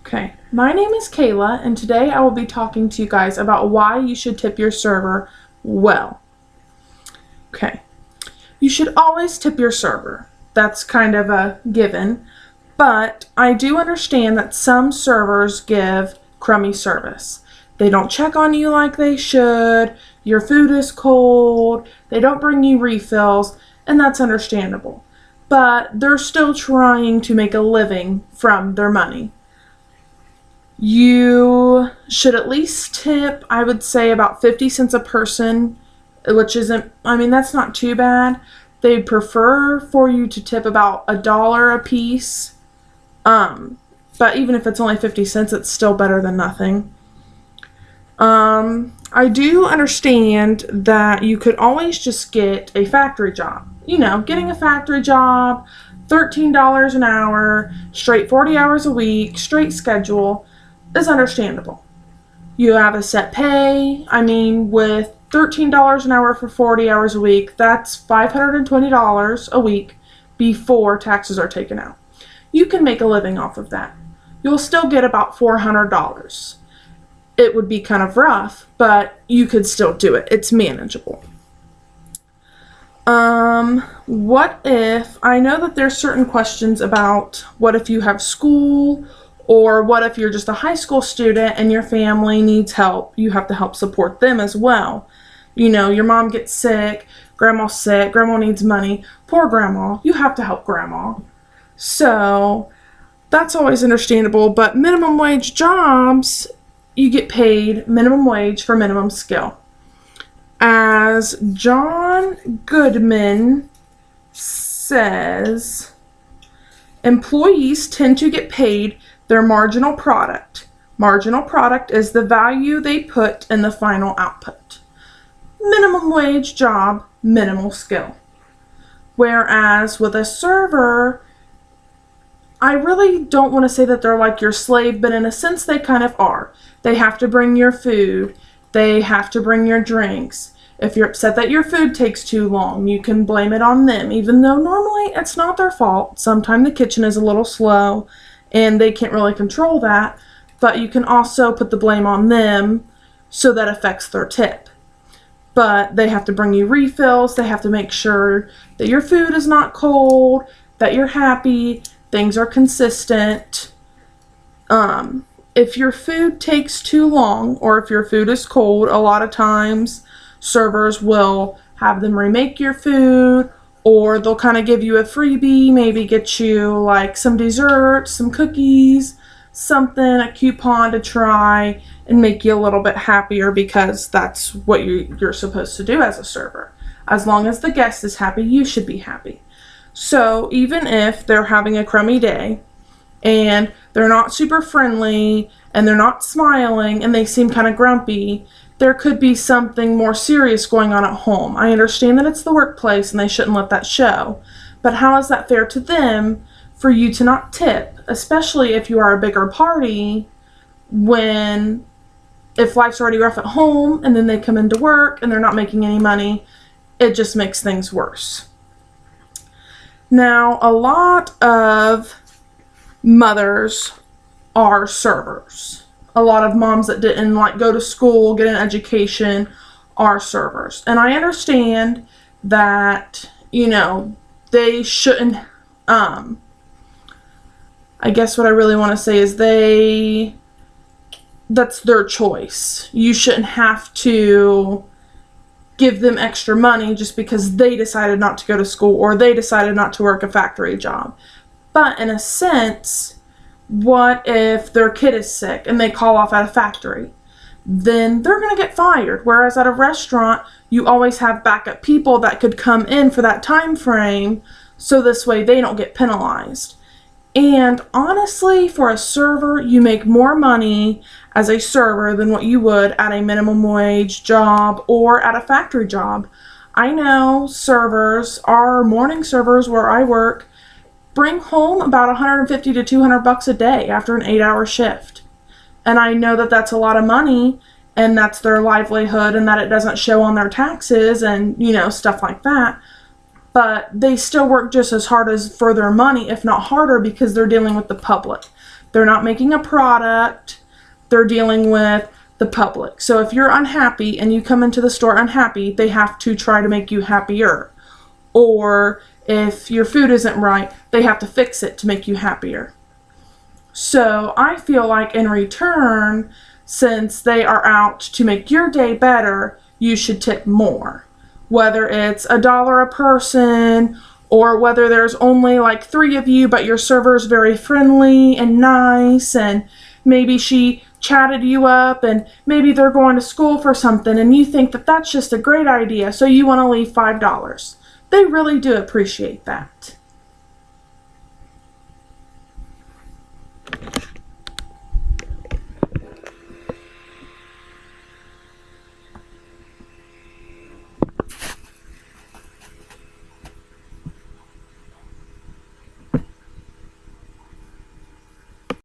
Okay, my name is Kayla, and today I will be talking to you guys about why you should tip your server well. Okay, you should always tip your server. That's kind of a given, but I do understand that some servers give crummy service. They don't check on you like they should, your food is cold, they don't bring you refills, and that's understandable. But they're still trying to make a living from their money. You should at least tip, I would say, about 50 cents a person, which isn't, that's not too bad. They prefer for you to tip about $1 a piece. But even if it's only 50 cents, it's still better than nothing. I do understand that you could always just get a factory job. Getting a factory job, $13 an hour, straight 40 hours a week, straight schedule, is understandable. You have a set pay. With $13 an hour for 40 hours a week, that's $520 a week before taxes are taken out. You can make a living off of that. You'll still get about $400. It would be kind of rough, but you could still do it. It's manageable. What if, I know that there's certain questions about what if you have school, or what if you're just a high school student and your family needs help? You have to help support them as well. Your mom gets sick, grandma's sick, grandma needs money. Poor grandma, you have to help grandma. So that's always understandable, but minimum wage jobs, you get paid minimum wage for minimum skill. As John Goodman says, employees tend to get paid their marginal product. Marginal product is the value they put in the final output. Minimum wage job, minimal skill. Whereas with a server, I really don't want to say that they're like your slave, but in a sense they kind of are. They have to bring your food. They have to bring your drinks. If you're upset that your food takes too long, you can blame it on them, even though normally it's not their fault. Sometimes the kitchen is a little slow and they can't really control that, but you can also put the blame on them, so that affects their tip. But they have to bring you refills. They have to make sure that your food is not cold, that you're happy, things are consistent. If your food takes too long, or if your food is cold, a lot of times servers will have them remake your food, or they'll kind of give you a freebie, maybe get you like some desserts, some cookies, something, a coupon to try, and make you a little bit happier, because that's what you're supposed to do as a server. As long as the guest is happy, you should be happy. So even if they're having a crummy day and they're not super friendly and they're not smiling and they seem kind of grumpy, there could be something more serious going on at home. I understand that it's the workplace and they shouldn't let that show, but how is that fair to them for you to not tip, especially if you are a bigger party, if life's already rough at home and then they come into work and they're not making any money, it just makes things worse. Now, a lot of mothers are servers. A lot of moms that didn't go to school, get an education, are servers. And I understand that, they shouldn't, I guess what I really want to say is that's their choice. You shouldn't have to give them extra money just because they decided not to go to school or they decided not to work a factory job. But in a sense, what if their kid is sick and they call off at a factory? Then they're going to get fired. Whereas at a restaurant, you always have backup people that could come in for that time frame, so this way they don't get penalized. And honestly, for a server, you make more money as a server than what you would at a minimum wage job or at a factory job. I know servers, our morning servers where I work, bring home about $150 to $200 a day after an 8-hour shift. And I know that that's a lot of money, and that's their livelihood, and that it doesn't show on their taxes and, stuff like that. But they still work just as hard as for their money, if not harder, because they're dealing with the public. They're not making a product. They're dealing with the public. So if you're unhappy and you come into the store unhappy, they have to try to make you happier. Or if your food isn't right, they have to fix it to make you happier. So I feel like in return, since they are out to make your day better, you should tip more. Whether it's $1 a person, or whether there's only like 3 of you, but your server's very friendly and nice, and maybe she chatted you up, and maybe they're going to school for something, and you think that that's just a great idea, so you want to leave $5. They really do appreciate that.